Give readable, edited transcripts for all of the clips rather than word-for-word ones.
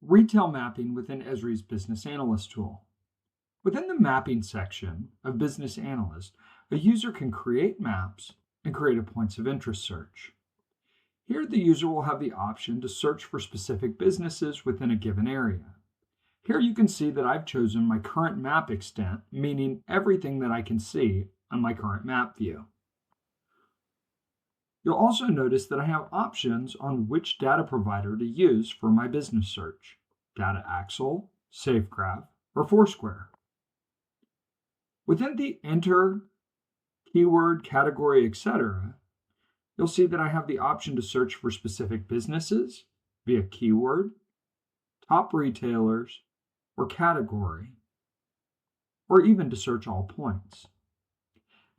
Retail mapping within Esri's Business Analyst tool. Within the mapping section of Business Analyst, a user can create maps and create a points of interest search. Here, the user will have the option to search for specific businesses within a given area. Here you can see that I've chosen my current map extent, meaning everything that I can see on my current map view. You'll also notice that I have options on which data provider to use for my business search: Data Axle, SafeGraph, or Foursquare. Within the Enter, Keyword, Category, etc., you'll see that I have the option to search for specific businesses via keyword, top retailers, or category, or even to search all points.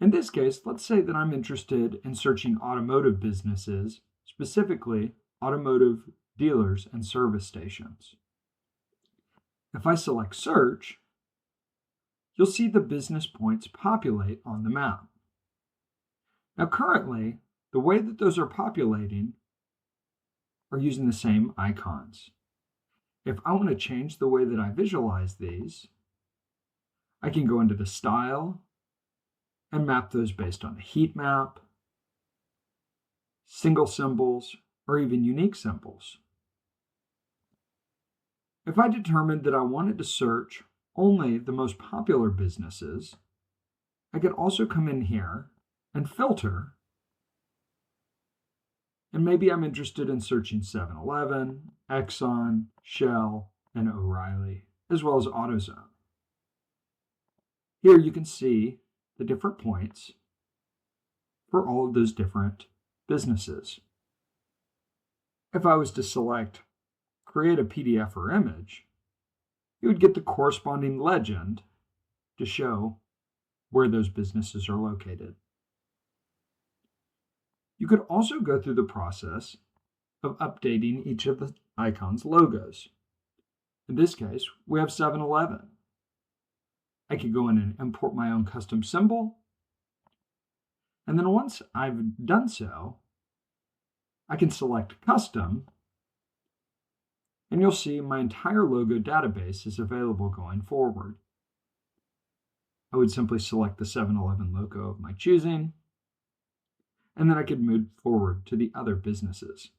In this case, let's say that I'm interested in searching automotive businesses, specifically automotive dealers and service stations. If I select Search, you'll see the business points populate on the map. Now currently, the way that those are populating are using the same icons. If I want to change the way that I visualize these, I can go into the Style and map those based on a heat map, single symbols, or even unique symbols. If I determined that I wanted to search only the most popular businesses, I could also come in here and filter. And maybe I'm interested in searching 7-Eleven, Exxon, Shell, and O'Reilly, as well as AutoZone. Here you can see the different points for all of those different businesses. If I was to select Create a PDF or image, you would get the corresponding legend to show where those businesses are located. You could also go through the process of updating each of the icon's logos. In this case, we have 7-Eleven. I could go in and import my own custom symbol. And then once I've done so, I can select Custom, and you'll see my entire logo database is available going forward. I would simply select the 7-Eleven logo of my choosing, and then I could move forward to the other businesses.